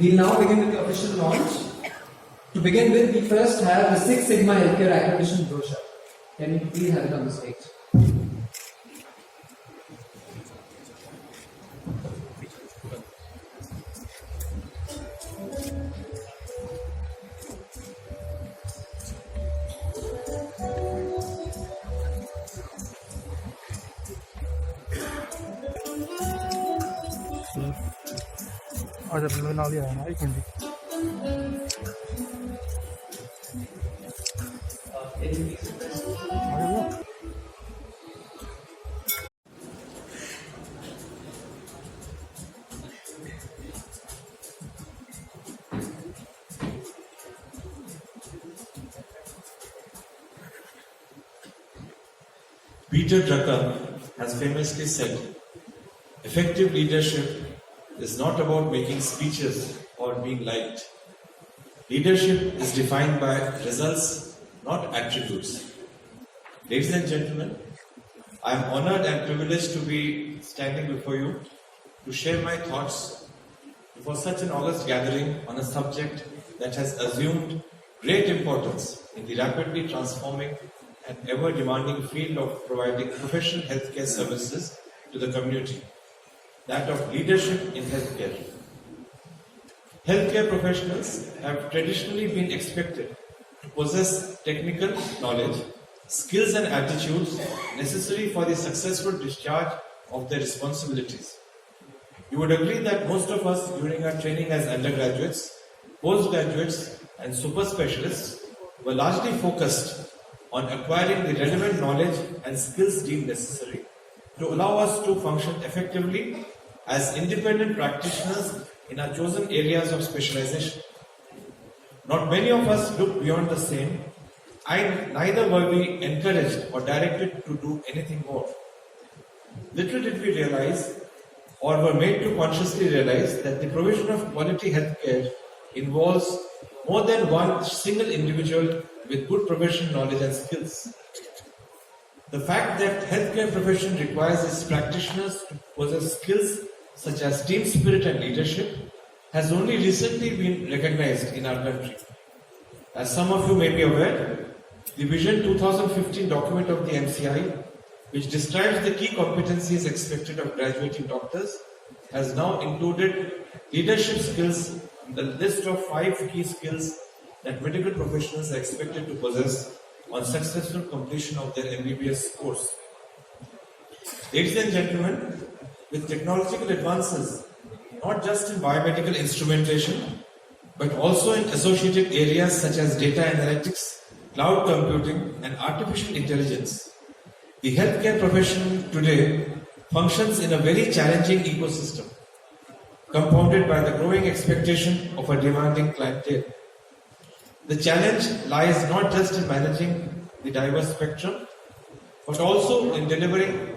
We'll now begin with the official launch. To begin with, we first have the Six Sigma Healthcare Accreditation brochure. Can you please have it on the stage? आज अपने नाल ही आया ना एक minute Peter Drucker has famously said, effective leadership is not about making speeches or being liked. Leadership is defined by results, not attributes. Ladies and gentlemen, I am honored and privileged to be standing before you to share my thoughts before such an august gathering on a subject that has assumed great importance in the rapidly transforming and ever-demanding field of providing professional healthcare services to the community, that of leadership in healthcare. Healthcare professionals have traditionally been expected to possess technical knowledge, skills and attitudes necessary for the successful discharge of their responsibilities. You would agree that most of us during our training as undergraduates, postgraduates and super specialists were largely focused on acquiring the relevant knowledge and skills deemed necessary to allow us to function effectively as independent practitioners in our chosen areas of specialization. Not many of us looked beyond the same, and neither were we encouraged or directed to do anything more. Little did we realize, or were made to consciously realize, that the provision of quality healthcare involves more than one single individual with good professional knowledge and skills. The fact that healthcare profession requires its practitioners to possess skills such as team spirit and leadership has only recently been recognized in our country. As some of you may be aware, the Vision 2015 document of the MCI, which describes the key competencies expected of graduating doctors, has now included leadership skills in the list of 5 key skills that medical professionals are expected to possess on successful completion of their MBBS course. Ladies and gentlemen, with technological advances, not just in biomedical instrumentation, but also in associated areas such as data analytics, cloud computing, and artificial intelligence, the healthcare profession today functions in a very challenging ecosystem, compounded by the growing expectation of a demanding clientele. The challenge lies not just in managing the diverse spectrum, but also in delivering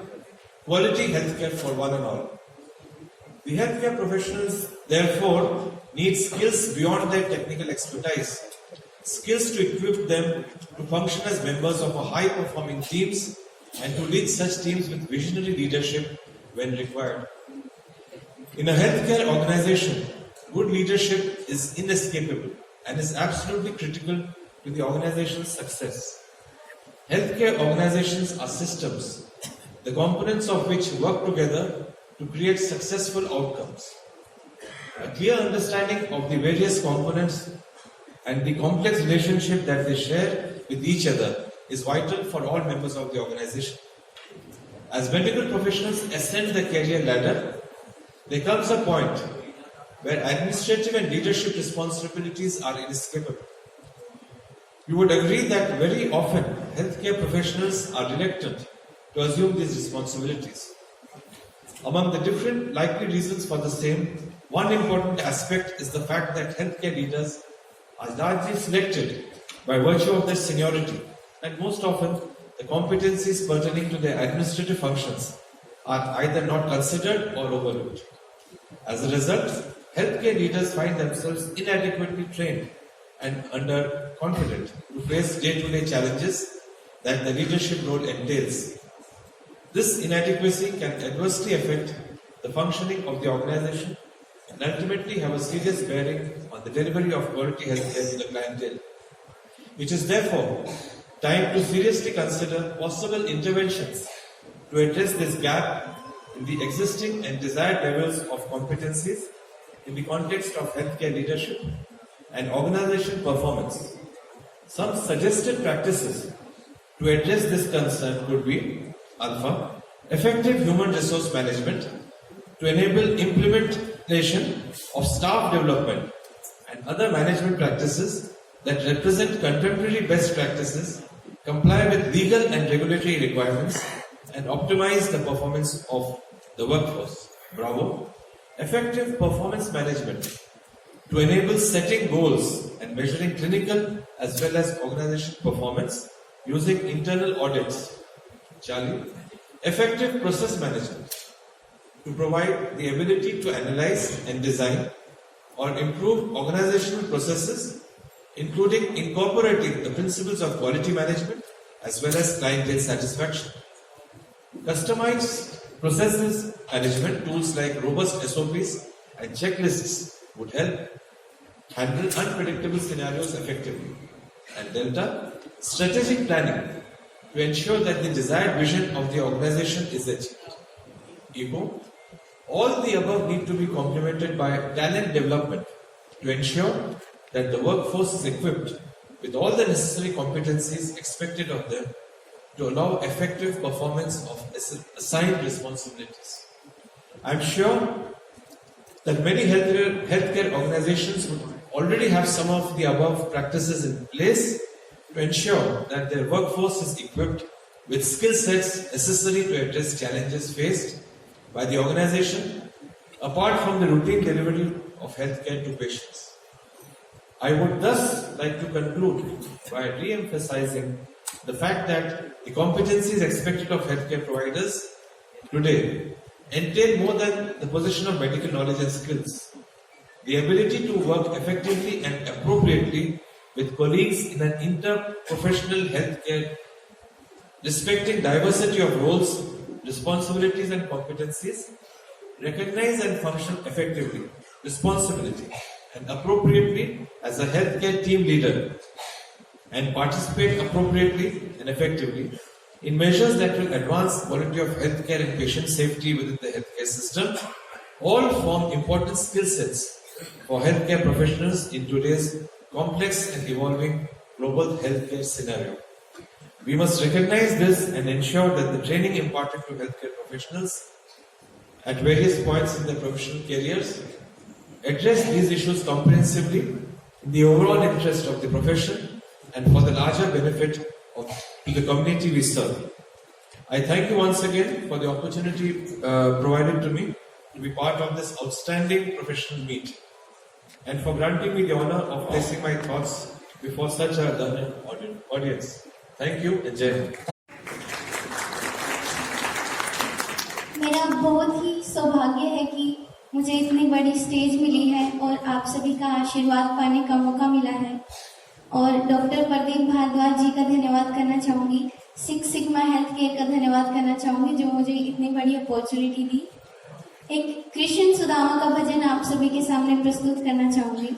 quality healthcare for one and all. The healthcare professionals, therefore, need skills beyond their technical expertise, skills to equip them to function as members of a high-performing teams and to lead such teams with visionary leadership when required. In a healthcare organization, good leadership is inescapable and is absolutely critical to the organization's success. Healthcare organizations are systems, the components of which work together to create successful outcomes. A clear understanding of the various components and the complex relationship that they share with each other is vital for all members of the organization. As medical professionals ascend the career ladder, there comes a point where administrative and leadership responsibilities are inescapable. You would agree that very often healthcare professionals are reluctant to assume these responsibilities. Among the different likely reasons for the same, one important aspect is the fact that healthcare leaders are largely selected by virtue of their seniority, and most often the competencies pertaining to their administrative functions are either not considered or overlooked. As a result, healthcare leaders find themselves inadequately trained and underconfident to face day-to-day challenges that the leadership role entails. This inadequacy can adversely affect the functioning of the organization and ultimately have a serious bearing on the delivery of quality healthcare to the clientele. It is therefore time to seriously consider possible interventions to address this gap in the existing and desired levels of competencies in the context of healthcare leadership and organization performance. Some suggested practices to address this concern could be alpha, effective human resource management to enable implementation of staff development and other management practices that represent contemporary best practices, comply with legal and regulatory requirements, and optimize the performance of the workforce. Bravo. Effective performance management to enable setting goals and measuring clinical as well as organization performance using internal audits. Charlie. Effective process management to provide the ability to analyze and design or improve organizational processes, including incorporating the principles of quality management as well as clientele satisfaction. Customized processes management tools like robust SOPs and checklists would help handle unpredictable scenarios effectively. And Delta, strategic planning to ensure that the desired vision of the organization is achieved. Eco, all the above need to be complemented by talent development to ensure that the workforce is equipped with all the necessary competencies expected of them to allow effective performance of assigned responsibilities. I'm sure that many healthcare organizations would already have some of the above practices in place to ensure that their workforce is equipped with skill sets necessary to address challenges faced by the organization apart from the routine delivery of healthcare to patients. I would thus like to conclude by re-emphasizing the fact that the competencies expected of healthcare providers today entail more than the possession of medical knowledge and skills. The ability to work effectively and appropriately with colleagues in an interprofessional healthcare, respecting diversity of roles, responsibilities and competencies, recognize and function effectively, responsibility and appropriately as a healthcare team leader, and participate appropriately and effectively in measures that will advance quality of healthcare and patient safety within the healthcare system, all form important skill sets for healthcare professionals in today's complex and evolving global healthcare scenario. We must recognize this and ensure that the training imparted to healthcare professionals at various points in their professional careers address these issues comprehensively in the overall interest of the profession and for the larger benefit of the community we serve. I thank you once again for the opportunity provided to me to be part of this outstanding professional meet and for granting me the honor of placing my thoughts before such a learned audience. Thank you and Jai Hind. मेरा बहुत ही सौभाग्य है कि मुझे इतनी बड़ी stage मिली है और आप सभी का आशीर्वाद पाने का मौका मिला है और डॉक्टर प्रदीप भारद्वाज जी का धन्यवाद करना चाहूँगी, सिक्स सिग्मा हेल्थ केयर का धन्यवाद करना चाहूँगी जो मुझे इतनी बड़ी अपॉर्चुनिटी दी। एक कृष्ण सुदामा का भजन आप सभी के सामने प्रस्तुत करना चाहूँगी।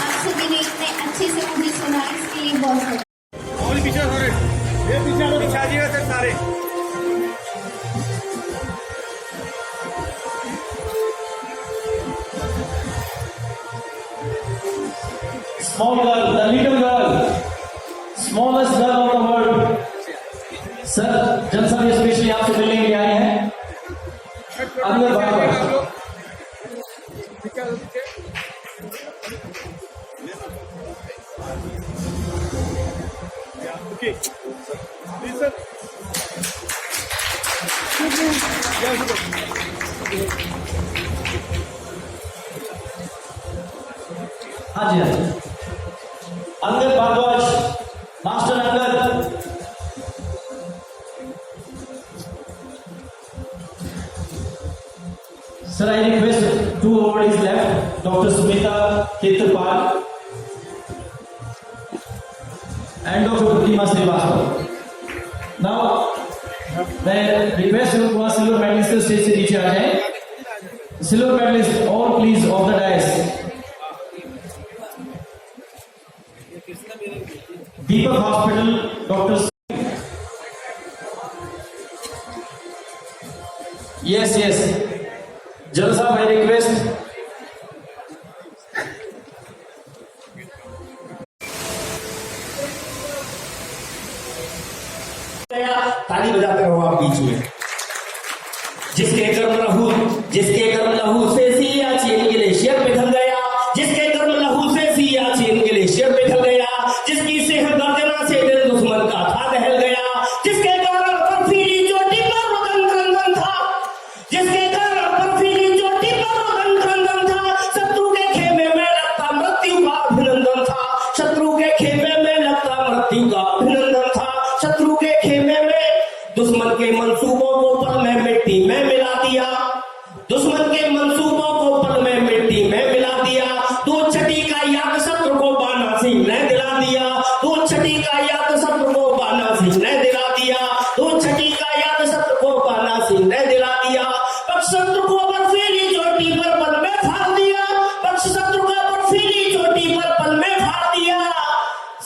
आप सभी ने इतने अच्छे से मुझे सुना, इसके लिए बहुत बहुत Small girl, the little girl, smallest girl of the world. Sir जनसभा स्पेशली आपसे मिलने के लिए आए हैं. अंदर बात हाँ जी हाँ जी. Angad Bhardwaj, master Angad. Sir, I request 2 awardees left, Dr. Sumita Ketrapal and Dr. Pratima Srivastava. Now, मैं request हूँ सिल्वर मेडलिस्ट को स्टेज से नीचे आ जाएं. Silver medallist all please of the dais. Deepak Hospital, Dr. Yes, yes. General Sahab, I request. ताली बजाते रहो आप बीच में. जिसके कर्म लहू से सियाचिन ग्लेशियर पिघल गया. जिसके कर्म लहू से सियाचिन ग्लेशियर पिघल गया. जिसकी सेहत गर्जना से दिल दुश्मन का था दहल गया. जिसके कारण बर्फीली चोटी पर वतन क्रंदन था. जिसके कारण बर्फीली चोटी पर वतन क्रंदन था. शत्रु के खेमे में लगता मृत्यु का अभिनंदन था. शत्रु के खेमे में लगता मृत्यु का अभिनंदन था. शत्रु के खेमे में दुश्मन के मंसूबों को पल में मिट्टी में मिला दिया. दुश्मन के मंसूबों को पल में मिट्टी में मिला दिया. 2 छठी का याद शत्रु को बाना सिंह ने दिला दिया. 2 छठी का याद शत्रु को बाना सिंह ने दिला दिया. 2 छठी का याद शत्रु को बाना सिंह ने दिला दिया. पक्ष शत्रु को बर्फीली चोटी पर पल में फाड़ दिया. पक्ष शत्रु को बर्फीली चोटी पर पल में फाड़ दिया.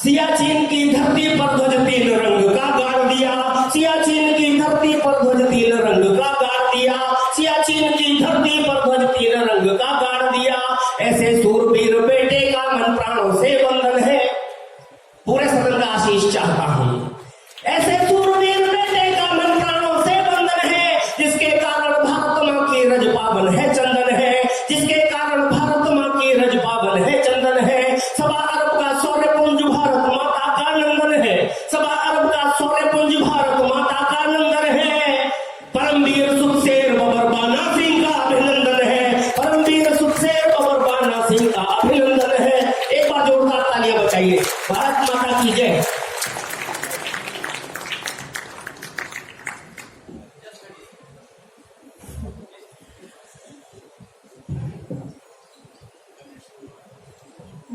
सियाचिन की धरती पर ध्वज 3 रंग का गाड़ दिया. सियाचिन की धरती पर ध्वज 3 रंग का गाड़ दिया. सियाचिन की धरती पर ध्वज 3 रंग का गाड़ दिया. ऐसे सूरवीर बेटे का मन प्राणों से बंधन है. पूरे सदन का आशीष चाहता हूँ. ऐसे सूरवीर बेटे का मन प्राणों से बंधन है.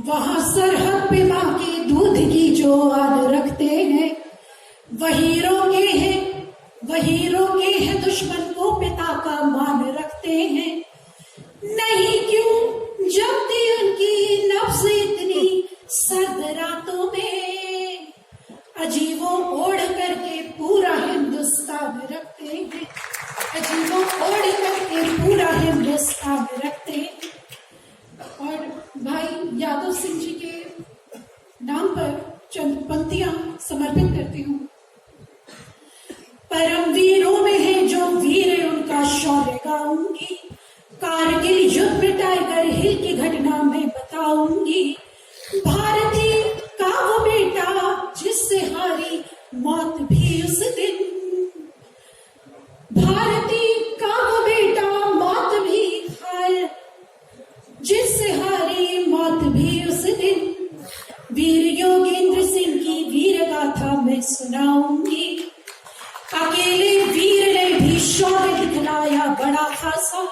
वहां सरहद पे माँ के दूध की जो आद रखते हैं, वही रोके हैं दुश्मन को पिता का मान रखते हैं। नहीं क्यों जमती उनकी नफ्स इतनी सर्द रातों में, अजीबों ओढ़ करके पूरा हिंदुस्तान रखते हैं, अजीबों ओढ़ करके पूरा हिंदुस्तान रखते हैं। और भाई यादव सिंह जी के नाम पर चंद पंक्तियां समर्पित करती हूँ। परम वीरों में है जो वीर उनका शौर्य गाऊंगी, कारगिल युद्ध में टाइगर हिल की घटना में बताऊंगी। भारती का वो बेटा जिससे हारी मौत भी उस दिन, भारती का वो बेटा मौत भी हार जिससे हारी मौत भी उस दिन। वीर योगेंद्र सिंह की वीर गाथा मैं सुनाऊंगी। अकेले वीर ने भी शौर्य दिखलाया बड़ा खासा,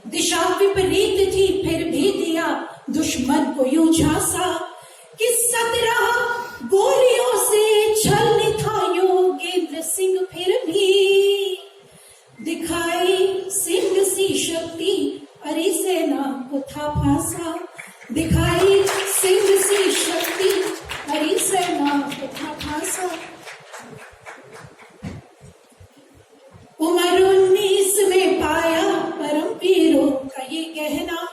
दिशा विपरीत थी फिर भी दिया दुश्मन को यूं झांसा कि 17 गोलियों से छलनी था योगेंद्र सिंह फिर भी दिखाई सिंह सी शक्ति अरे सेना को था फांसा, दिखाई सिंह सी शक्ति अरे सेना को था फांसा। उम्र 19 में पाया परम वीरों का ये कहना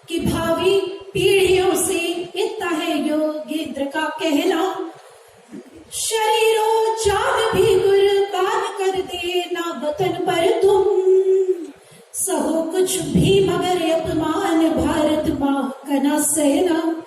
कि भावी पीढ़ियों से इतना है योगेंद्र का कहना। शरीरों जान भी कुर्बान कर देना वतन पर तुम, सहो कुछ भी मगर अपमान भारत माँ का न सहना।